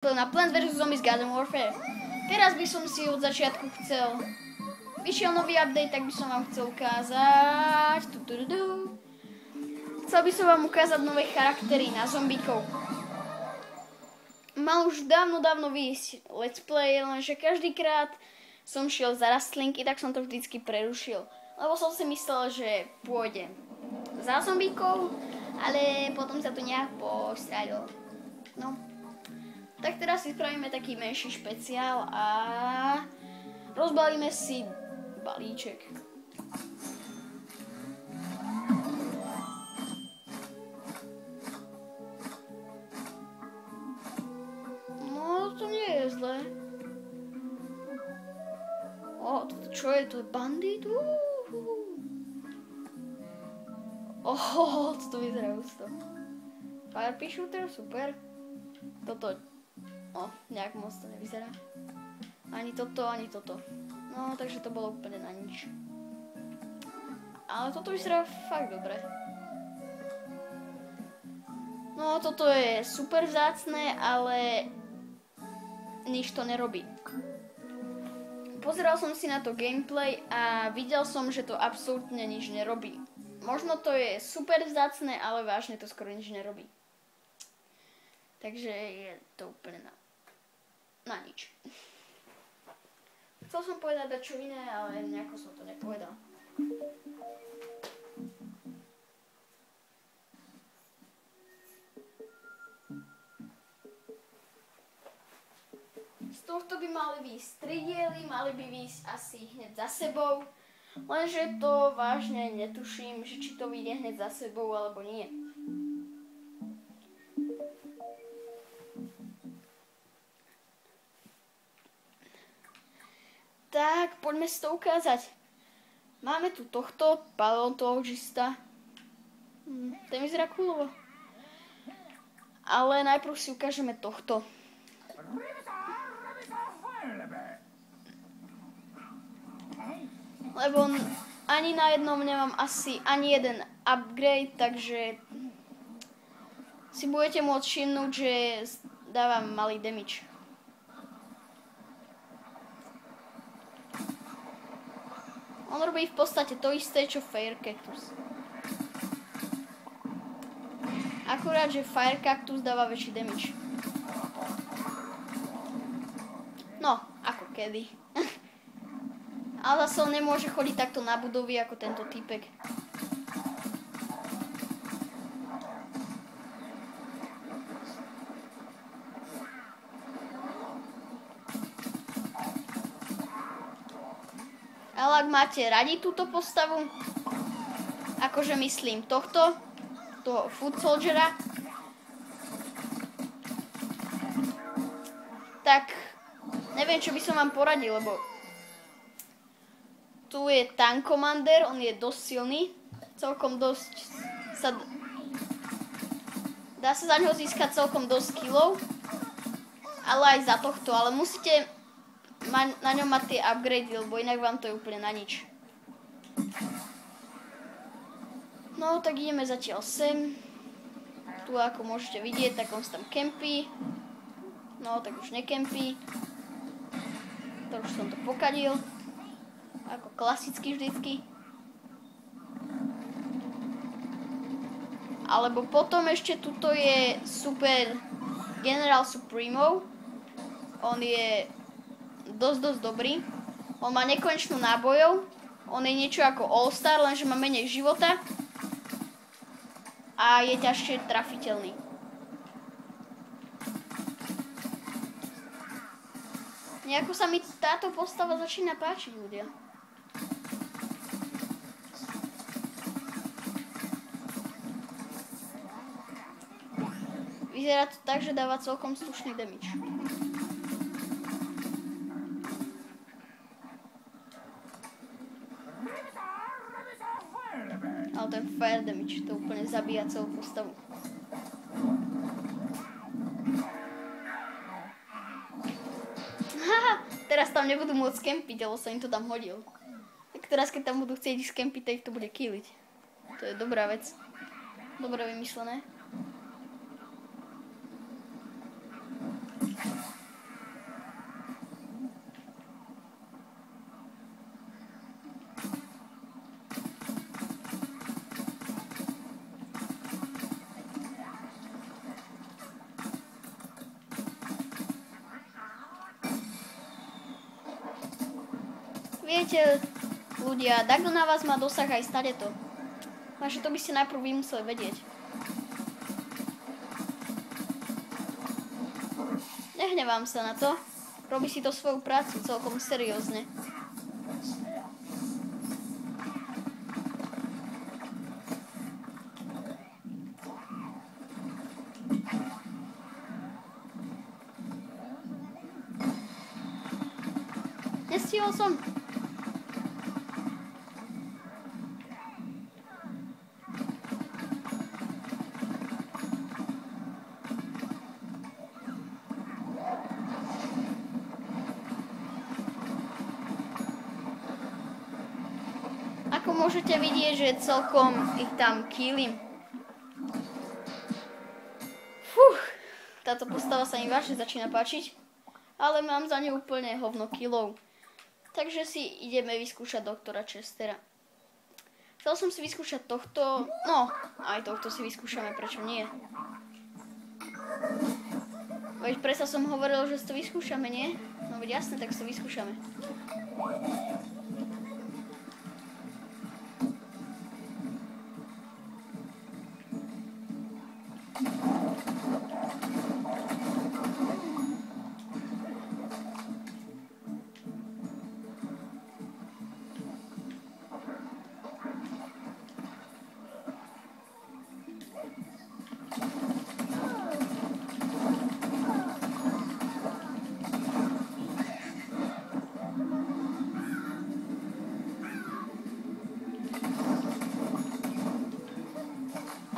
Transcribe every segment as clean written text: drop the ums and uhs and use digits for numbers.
na Plants vs Zombies Garden Warfare. Teraz by som si od začiatku chcel... Vyšiel nový update, tak by som vám chcel ukázať... Chcel by som vám ukázať nové charaktery na zombíkov. Mal už dávno výjsť let's play, lenže každýkrát som šiel za rastlinky, tak som to vždycky prerušil. Lebo som si myslel, že pôjdem za zombíkov, ale potom sa to nejak postradilo. No. Tak teraz si spravíme taký menší špeciál a rozbalíme si balíček. No, to nie je zlé. O, čo je to? Bandit? Oho, to vyzerá ústo. Fire pea shooter, super. Toto. O, nejak moc to nevyzerá. Ani toto, ani toto. No, takže to bolo úplne na nič. Ale toto vyzerá fakt dobre. No, toto je super vzácne, ale nič to nerobí. Pozeral som si na to gameplay a videl som, že to absolútne nič nerobí. Možno to je super vzácne, ale vážne to skoro nič nerobí. Takže je to úplne na nič. Chcel som povedať dačo iné, ale nejako som to nepovedal. Z tohto by mali výjsť 3 diely, mali by výjsť asi hneď za sebou, lenže to vážne netuším, že či to vyjde hneď za sebou alebo nie. Tak, poďme si to ukázať. Máme tu tohto paleontologista. Ten vyzerá coolovo. Ale najprv si ukážeme tohto. Lebo ani na jednom nemám asi ani jeden upgrade, takže si budete môcť všimnúť, že dávam malý damage. On robí v podstate to isté, čo Fire Cactus. Akurát, že Fire Cactus dáva väčší damage. No, ako kedy. Ale zase on nemôže chodiť takto na budovy ako tento týpek. Ale ak máte radi túto postavu, akože myslím toho Foot Soldiera, tak neviem, čo by som vám poradil, lebo tu je Tank Commander, on je dosť silný, celkom dosť dá sa za ňoho získať celkom dosť killov, ale aj za tohto, ale musíte na ňom mať tie upgrady, lebo inak vám to je úplne na nič. No, tak ideme zatiaľ sem. Tu, ako môžete vidieť, tak on sa tam kempí. No, tak už nekempí. To už som to pokadil. Ako klasicky vždycky. Alebo potom ešte tuto je super General Supremo. On je dosť dobrý. On má nekonečnú nábojov. On je niečo ako All-Star, lenže má menej života. A je ťažšie trafiteľný. Nejako sa mi táto postava začína páčiť, ľudia. Vyzerá to tak, že dáva celkom slušný damage. Ale ten fire damage to úplne zabíja celú postavu. Haha, teraz tam nebudú môcť kempiť, lebo sa im to tam hodil. Tak teraz, keď tam budú chcieť ísť kempiť, tak ich to bude killiť. To je dobrá vec. Dobre vymyslené. Viete, ľudia, takto na vás má dosah aj stade to. Takže to by ste najprv vy museli vedieť. Nehnevám sa na to. Robí si to svoju prácu celkom seriózne. Nestihol som. Ako môžete vidieť, že celkom ich tam kýlim. Táto postava sa mi vážne začína páčiť, ale mám za ňu úplne hovno kilov. Takže si ideme vyskúšať doktora Chestera. Chcel som si vyskúšať tohto, no aj tohto si vyskúšame, prečo nie? Veď predsa som hovoril, že si to vyskúšame, nie? No veď jasne, tak si to vyskúšame.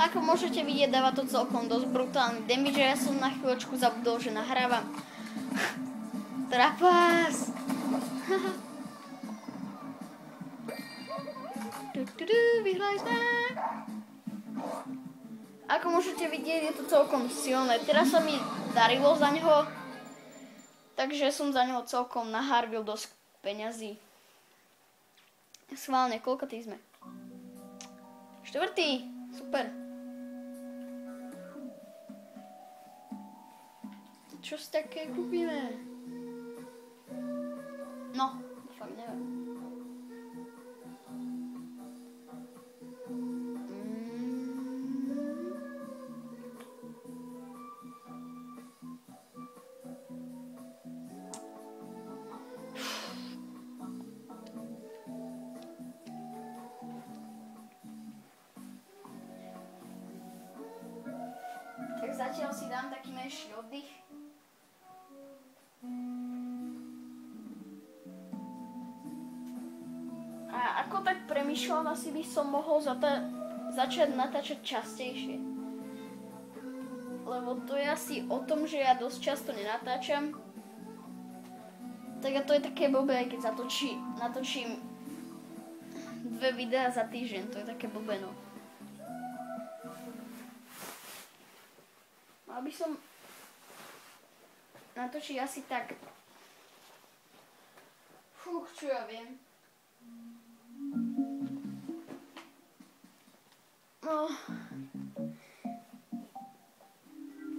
Ako môžete vidieť, dáva to celkom dosť brutálny damage, ja som na chvíľočku zabudol, že nahrávam. Trapas! Vyhrali sme! Ako môžete vidieť, je to celkom silné. Teraz sa mi darilo za neho, takže som za neho celkom nahárbil dosť peňazí. Schválne, koľko tých sme? 4. Super. Čo si také kúpime? No, fakt neviem. Tak zatiaľ si dám taký menší oddych. A ako tak premýšľam, asi by som mohol začať natáčať častejšie. Lebo to je asi o tom, že ja dosť často nenatáčam. Tak a to je také blbé, keď natočím 2 videá za týždeň. To je také blbé, no. Mal by som natočiť asi tak... čo ja viem.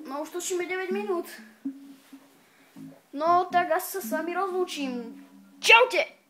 No už točíme 9 minút. No tak asi sa s vami rozlúčim. Čaute!